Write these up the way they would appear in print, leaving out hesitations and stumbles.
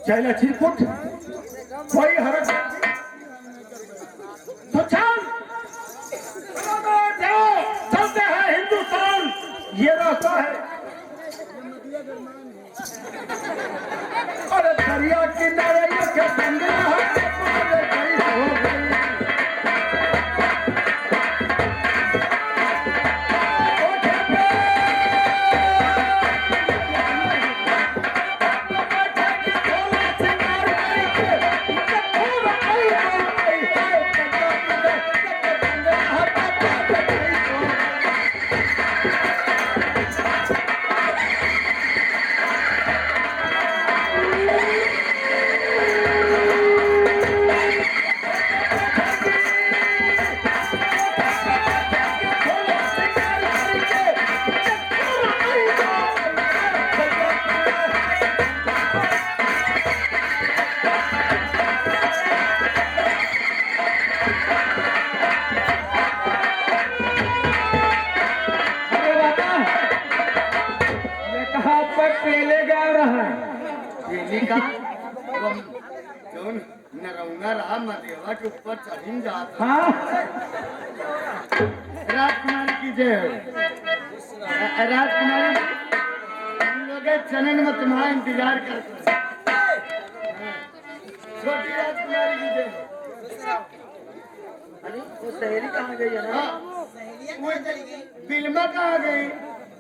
चला चिरकुट कोई हरकत तो चल चलते हैं हिंदुस्तान, ये रास्ता है। अरे दरिया किनारे के बंगला के ऊपर चढ़ जाता। हाँ? राजकुमारी की जय हो। राजकुमारी हम लोग चरण में तुम्हारा इंतजार करते हैं। छोटी राजकुमारी की जय हो। अरे वो सहेली कहाँ गई है ना? वो बिल्मा कहाँ गई?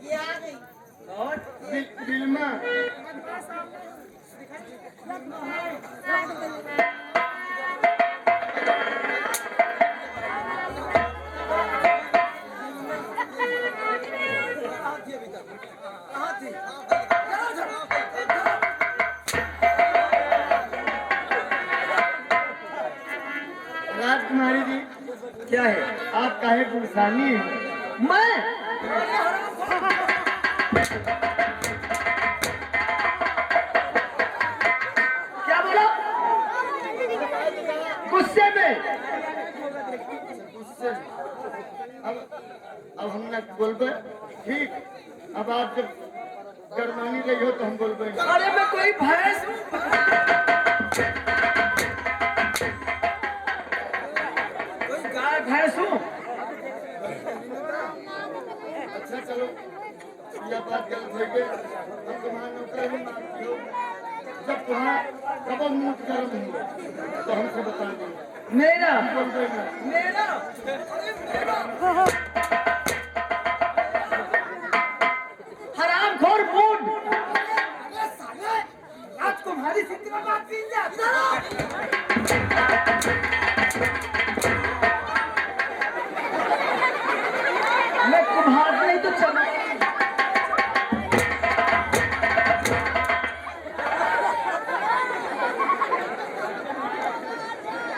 ये आ गई। और बिल्मा राजकुमारी जी क्या है आप काहे गुस्सानी है? मैं क्या बोला? गुस्से में? गुस्से अब हम ना बोलबे ठीक। अब आप जब गरमानी रही हो तो हम बोलबे। अरे मैं कोई भैंस भैंस हूँ। अच्छा चलो यह बात गलत है कि हम तुम्हारा नौकर नहीं मानती हो। जब तुम्हारा कब मुंह गर्म हो तो हमसे बता दो। मेरा मेरा हरामखोर मूड आज तुम्हारी जिंदगी में बात नहीं जाती। मैं कुम्हार नहीं तो चला।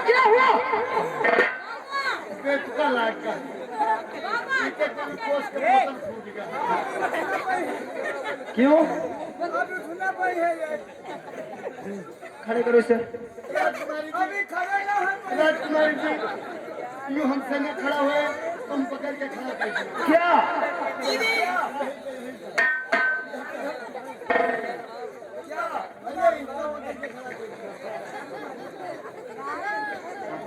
क्या हुआ? बेचका लाग का क्यों? खड़े करो इसे। राजकुमारी जी यूँ हमसे न खड़ा हुए तुम पकड़ के खड़ा कर। क्या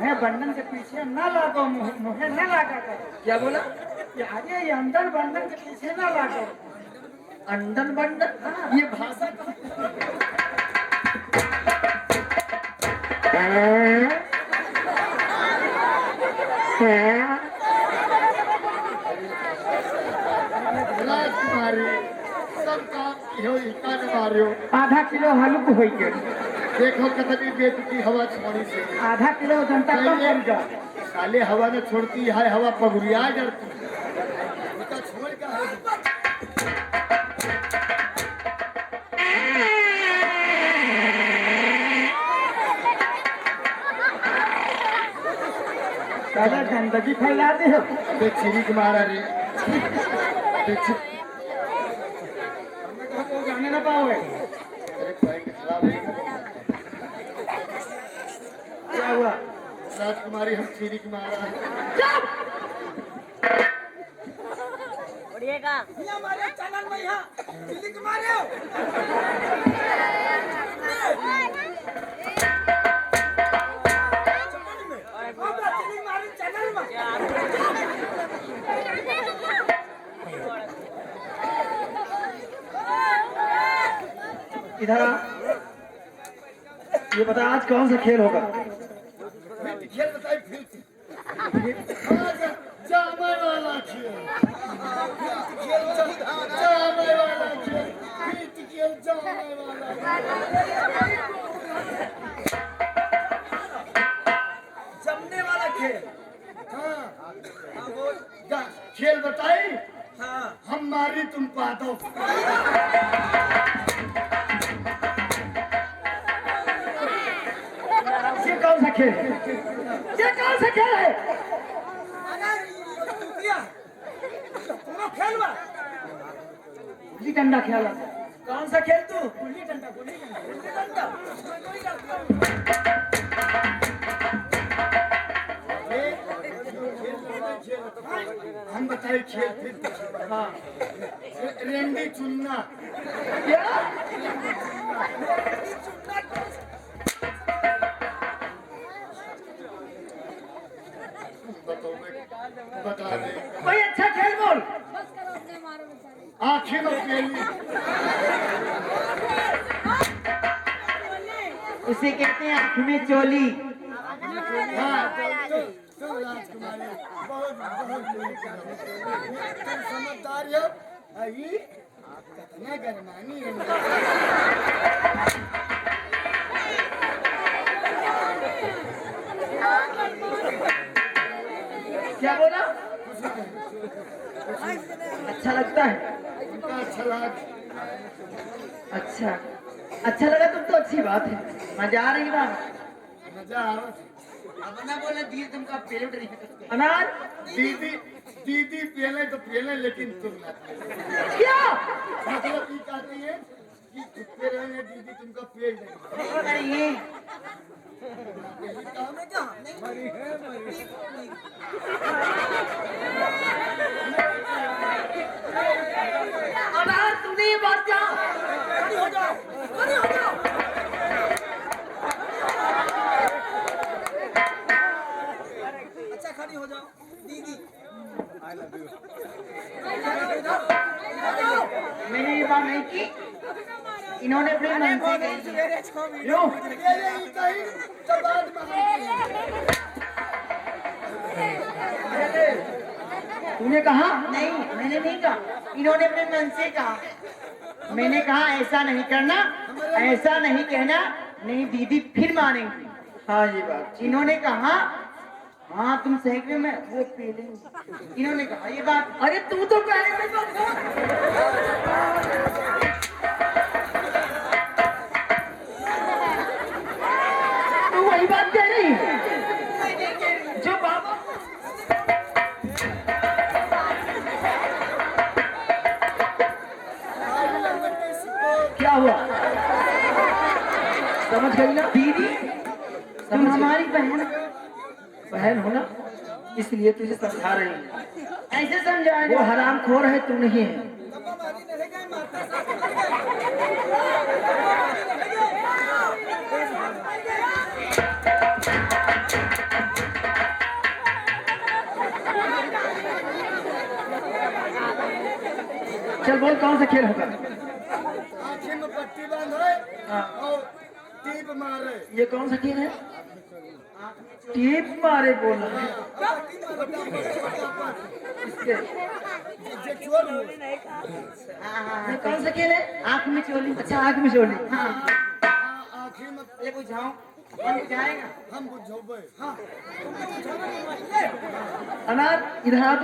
मैं बंधन के पीछे न लागो, मुझे न लागा कर। क्या बोला? ये अंदर बंधन के पीछे न लागो। अंदर बंधन ये भाषा राजकुमारी सबका आधा किलो हल्क हो गए। देखो कतनी बेचती हवा छोड़ी से आधा किलो जनता कम कर जा। साले हवा न छोड़ती है, हवा पगुरिया जड़ती छोड़ दादा गंदगी फैलाते हो। चिरी के मारा रे जाने ना पाओगे। क्या हुआ? राजकुमारी हम चिरी के मारा है। हमारे चैनल में यहाँ चिरी के मारे हो। इधर आ। ये बता आज कौन सा खेल होगा? खेल बताइए फिर जामे वाला खेल जामे वाला खेल फिर खेल जामे वाला जमने वाला खेल। हाँ खेल बताई। हाँ हम मारी तुम पादो। ये कौन सा खेल है? ये कौन सा खेल है? गुल्ली डंडा खेला। कौन सा खेल तू? गुल्ली डंडा। गुल्ली डंडा। हम बताए खेल फिर। हाँ रेंडी चुनना। क्या? बता दे कोई अच्छा खेल बोल। आखिर में खेली उसे कहते हैं आँख में चोली। हाँ तो राजकुमारी बहुत समझदार हो। आई कितना गरमानी है। क्या बोला? अच्छा लगता है। उनका अच्छा लगा। अच्छा अच्छा लगा तुम तो अच्छी बात है। मजा आ रही बात। मजा आवा। अब ना बोला दीदी तुमका पेट नहीं है। अनार दीदी दीदी पहले लेकिन तुम ना पहले। क्या मतलब ये कहती है कि कुत्ते रहेंगे दीदी तुमका पेड़ नहीं। नहीं? यही काम है क्या? मरी है मरी। अनार तूने ये बात क्या? खड़ी हो जाओ खड़ी हो जाओ। अच्छा खड़ी हो जाओ दीदी। I love you. मैंने ये बात नहीं की। इन्होंने अपने मन से कही। लो ये कहीं तो बाद तूने कहा? नहीं मैंने नहीं कहा। इन्होंने अपने मन से कहा। मैंने कहा ऐसा नहीं करना, ऐसा नहीं कहना, नहीं दीदी फिर मानेंगी। हाँ ये बात। इन्होंने कहा हाँ तुम सही में वो पी लेंगे। इन्होंने कहा ये बात। अरे तू तो पहले से तू वही बात कह रही है जो बाबा। क्या हुआ? समझ गई ना दीदी? तुम हमारी बहन हो ना, इसलिए तुझे समझा रही है। ऐसे समझा। वो हरामखोर है तू नहीं है। चल बोल कौन सा खेल होगा? आँखें में पट्टी बांधे और टीप मारे। ये कौन सा खेल है? टीप मारे बोल रहा है। इसके ये कौन सा खेल है? आँख में चोली। अच्छा आँख में चोली। हाँ आँखें में ये बुझाओ। हम बुझाएगा। हम बुझोबे। हाँ अनार इधर आ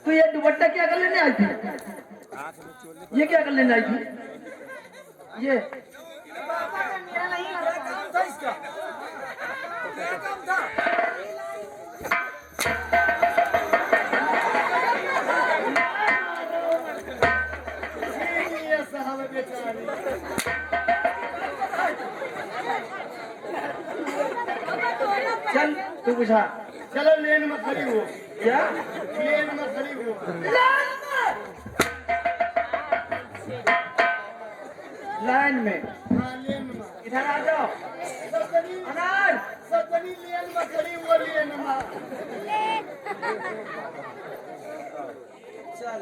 तू ये दुपट्टा क्या कर लेने आई थी? ये क्या कर लेने आई थी? ये काम था इसका। क्या काम था? ये साहब बेचारी। चल तू बुझा। चलो लेन में खड़ी हो। क्या? लेन में खड़ी हो। लाइन में। हाँ लेन में। इधर आ जाओ। सतनी अनार सतनी लेन में खड़ी हो लेन में। चल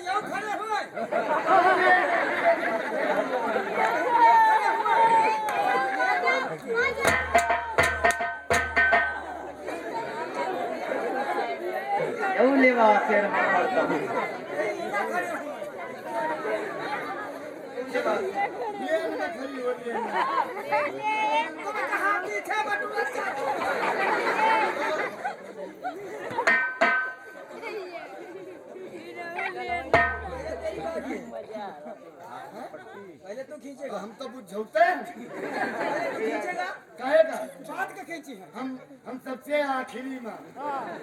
यो खड़े हुए એવું લેવા અત્યારે મળતા लेन में खड़ी हो रही है तुम्हें कहा पीछे बटुआ पहले तो खींचेगा हम तो बुझौते हैं खींचेगा काहे का बात का खींची है हम सबसे आखिरी में हाँ,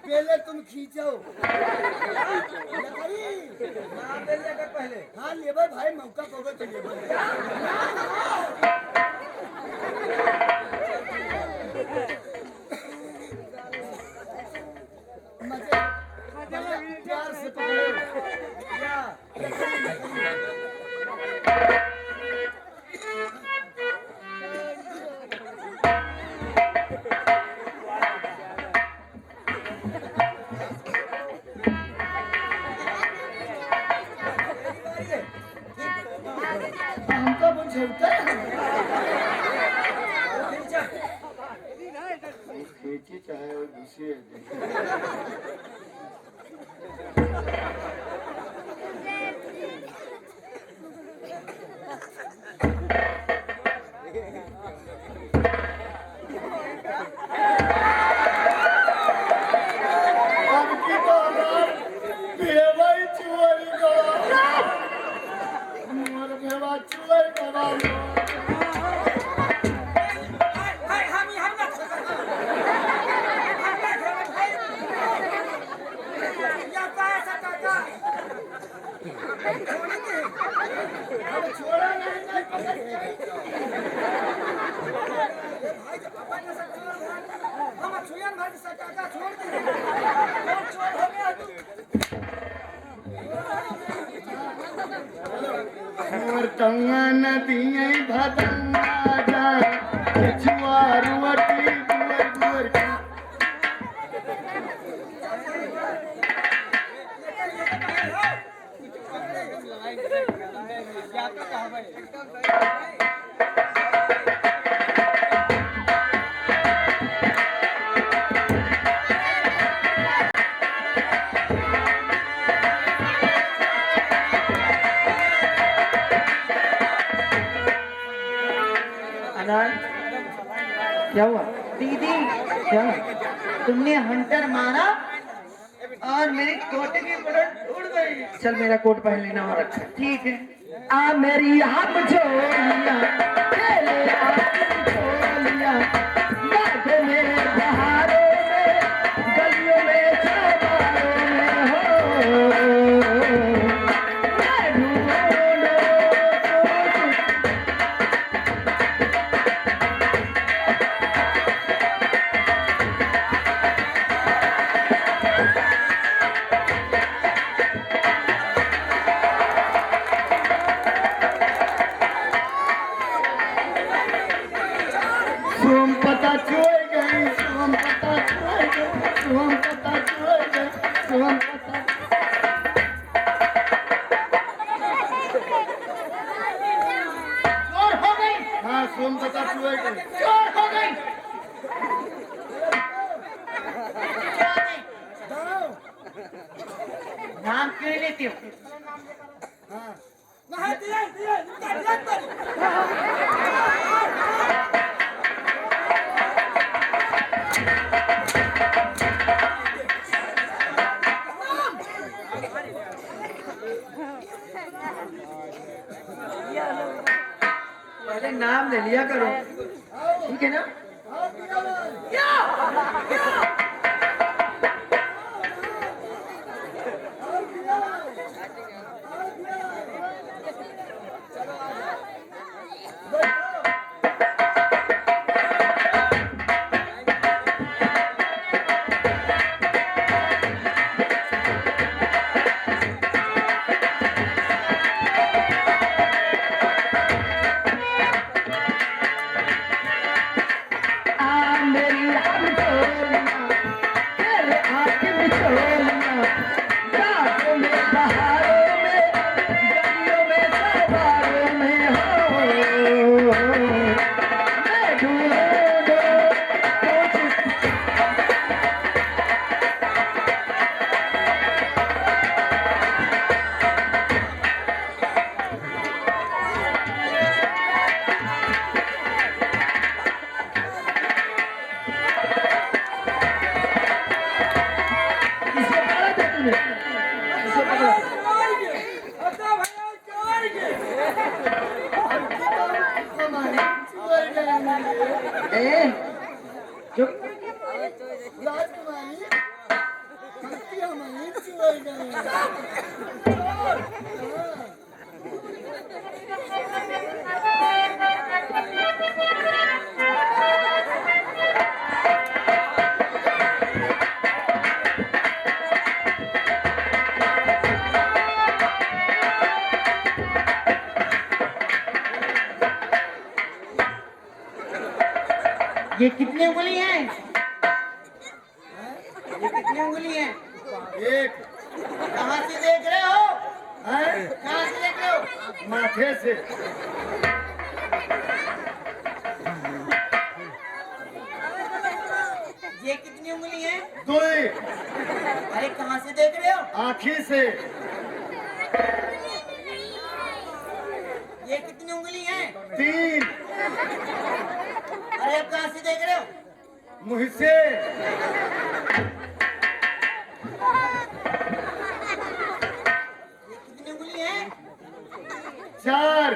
पहले तुम खींचो नाम ले लिया कर पहले हाँ लेबर भाई मौका पवे तो लेबर मजे प्यार से पकड़ो हम तो बुझौते हैं खींची चाहे और घुसे अब की तो हमार भेवा ही चुवरी करा मोर भेवा चुवरी करा हम ना या पैसा काका अब छोड़ा नहीं पकड़ के भाई जब पापा ने सब छोड़ हम छुयन भाई से काका छोड़ दिए और छोड़ हो गया मोर टंगा नदियाँ भदंगा जाए जुआरुवटी दुअर दुअर की अनार क्या हुआ दीदी क्या तुमने हंटर मारा और मेरी कोट की बटन उड़ गई चल मेरा कोट पहन लेना और अच्छा ठीक है आ मेरी हम छोलिया तेरे हाथ छोलिया बाग में बहारों में गलियों में चौबारों में हो मैं ढूंढूं सोम पता चोर गई सोम पता चोर गई सोम पता चोर गई सोम पता चोर हो गई हाँ सोम पता चोर गई चोर हो गई नाम क्यों लेती हो हाँ नहीं दिए दिए निकाल दिया पहले नाम ले लिया करो ठीक है ना हमारे ए चुप। राजकुमारी हंसी हमारी चुराई गए। ये कितनी उंगली है? ये कितनी उंगली है? एक कहाँ से देख रहे हो? है कहाँ से देख रहे हो? माथे से ये कितनी उंगली है? दुई अरे कहाँ से देख रहे हो? आँखी से ये कितनी उंगली है? तीन अरे अब कहाँ से देख रहे हो? मुँह से ये कितनी उंगली है? चार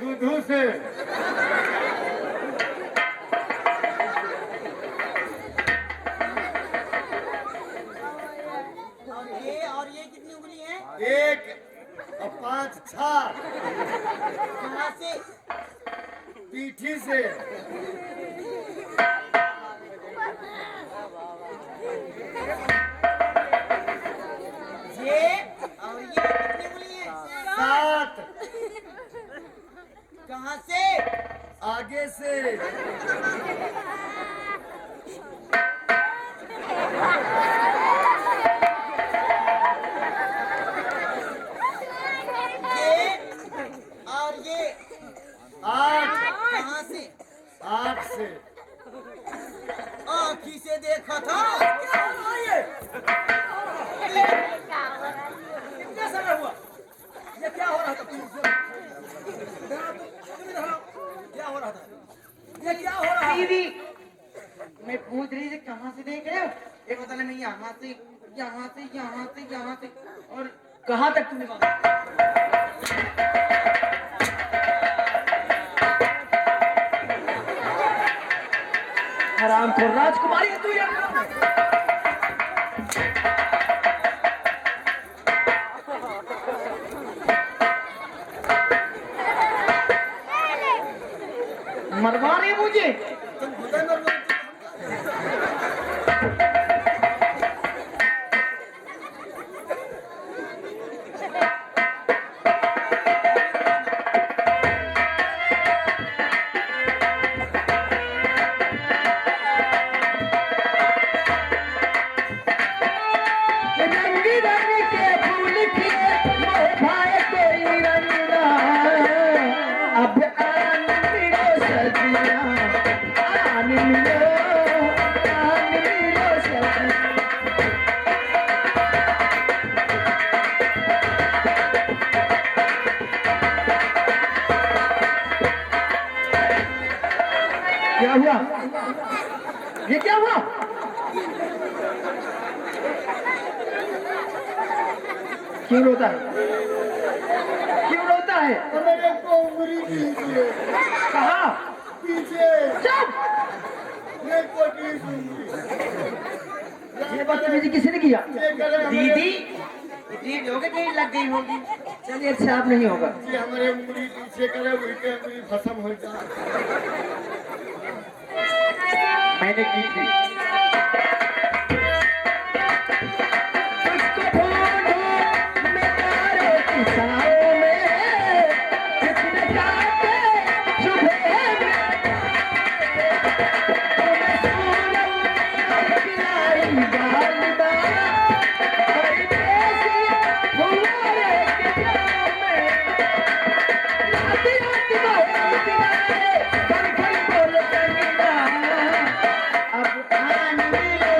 दूधू से और ये कितनी उंगली है? एक और पांच छह कहाँ से? पीठी से ये और ये कितनी उंगली है? सात कहाँ से? आगे से ये और ये आठ कहाँ से? आठ से आँखी से देखा था। क्या हो रहा है ये? कितने समय हुआ? ये क्या हो रहा था? तुम क्या हो रहा था? ये क्या हो रहा है? दीदी मैं पूछ रही थी कहाँ से देख रहे हो? एक बता मैं यहाँ से यहाँ से यहाँ से यहाँ से और कहाँ तक तुमने हराम खोर राजकुमारी है तू यार। मरवा रही है मुझे। तुम खुदा मरवा रंग रंग के फूल खिले मोह भाए कोई रंग ना अब आन मिलो सजना आन मिलो सजना। क्या हुआ? ये क्या हुआ? क्यों रोता है? क्यों रोता है? मेरे को उंगली दीजिए कहा? पीछे चुप! मेरे को दीजिए ये बदतमीजी किसने किया? ये गले हमारे दीदी दीदी होगी कहीं लग गई होगी। चलिए अच्छा अब नहीं होगा। ये हमारे उंगली पीछे करे वही के उंगली भस्म हो जाए। मैंने की थी। उसको ढूंढो मैं तारे की छाओं में, जिसने काटे चुभे में। तुम्हें सूरत में पिलाई गाल डाला, बड़ी देसी फुहारे के जाम में। राती राती बहे किनारे, खल खल बोल कंगना, अब आन मिलो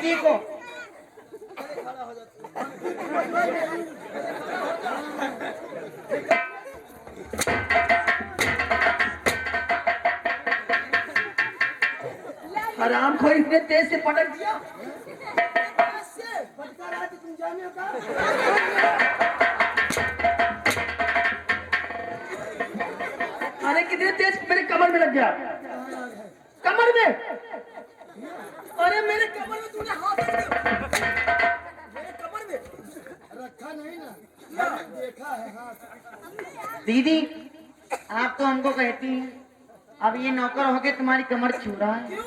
दीदी को। हराम खोर इतने तेज से पटक दिया। ऐसे पटका रहा तो तुम जाने का अरे कितने तेज मेरे कमर में लग गया। कमर में। अरे मेरे कमर में तूने हाथ रख दिया मेरे कमर में रखा नहीं ना मैंने देखा है हाथ दीदी आप तो हमको कहती हैं अब ये नौकर होके तुम्हारी कमर छू रहा है। क्यों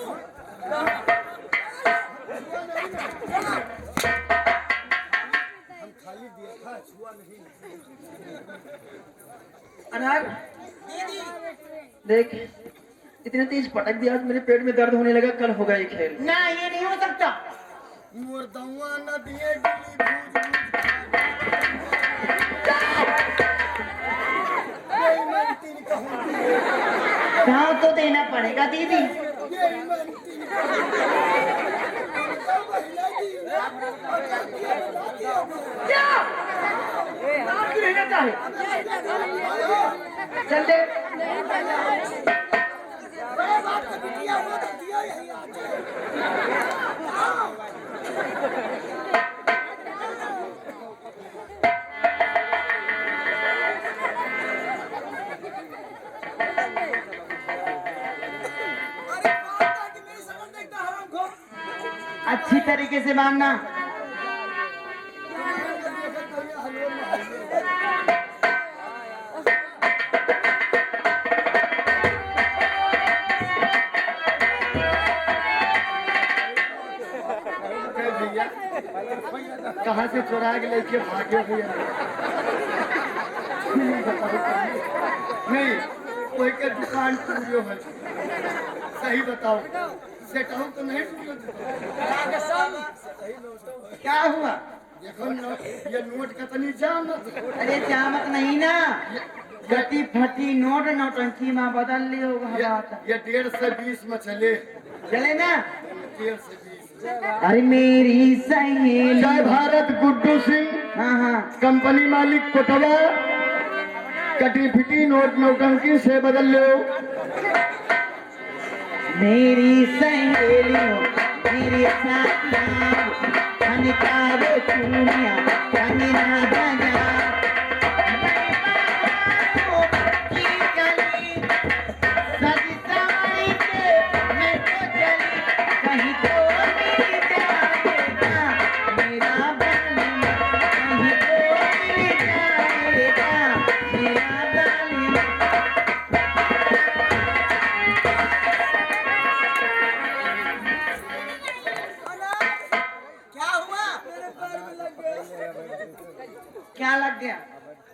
हम खाली देखा छुआ नहीं अनार देख इतने तेज पटक दिया आज मेरे पेट में दर्द होने लगा। कल होगा ये खेल। ना ये नहीं हो सकता। मुर्दवा न दिए गिली बेईमानी कहूंगी घाव तो देना पड़ेगा दीदी। क्या आप क्यों रहना चाहे? चल दे। अच्छी तरीके से मांगना। कहाँ से चुरा के लेके भागे भैया? नहीं कोई के दुकान पूरी है सही बताओ सेट हूँ तो नहीं क्या हुआ? देखो ये नोट का तनी जामत अरे जामत नहीं ना गटी फटी नोट नौटंकी में बदल लियो बात। ये 1.5 से 20 में चले चले ना। 1.5 से 20 अरे मेरी सहेली। जय भारत गुड्डू सिंह हाँ हाँ कंपनी मालिक कोटवा कटी फिटी नोट नौटंकी से बदल लो। मेरी सहेलियों मेरे साथियों अनकारो चूड़ियां कंगना बजा की गली सज सवारी के मैं तो चली कहीं तो मिल जाएगा मेरा बाली कहीं तो मिल जाएगा मेरा बाली। क्या हुआ मेरे पैर में लग गया क्या लग गया?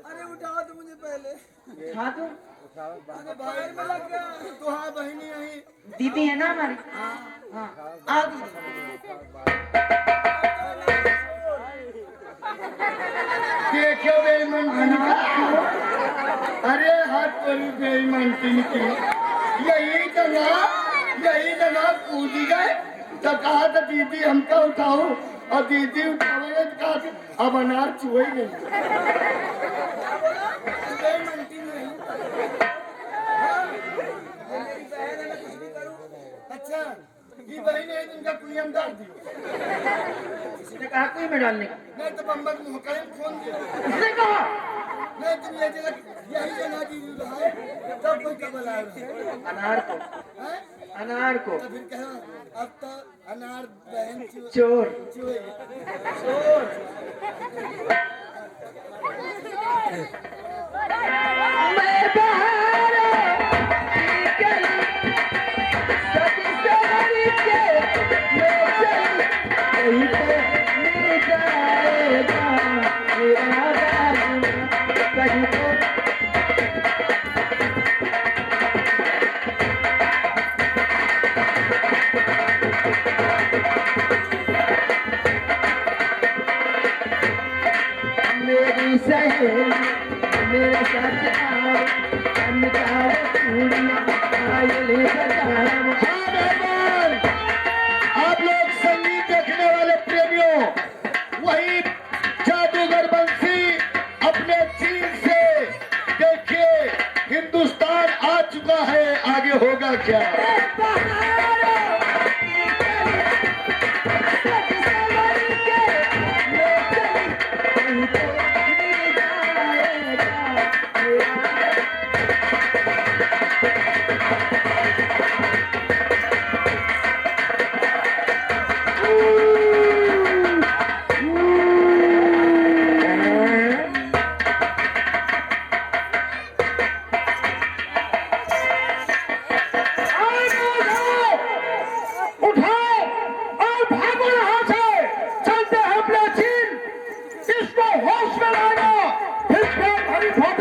अरे उठाओ तो मुझे पहले खा दो। अरे पैर में लग गया तो हाँ बहनी आई दीदी है ना हमारी। हाँ आओ दीदी। देखो बेईमान अरे हाथ परी बेईमान की यही जनाब पूछ गए तो कहा था दीदी हमका उठाओ और दीदी उठावे तो कहा अब अनार चुहे नहीं अच्छा ये बहन है जिनका कुलियम डाल दियो इसने कहा कोई में डालने का। नहीं तो बम्बक मुहकरम फोन दिया इसने कहा नहीं तुम ये जगह यही जना की है तब कोई कबल आया अनार को है अनार को तो फिर कहा अब तो अनार बहन चोर चुए मैं बाहर निकली सभी सवारी के मैं चली कहीं तो मिल जाएगा मेरा बाली कहीं तो। मेरी सहेली मेरे साथ आओ अनकारो चूड़ियां पायल बजाओ। आप लोग संगीत देखने वाले अच्छा इसको होश में लाना, फिर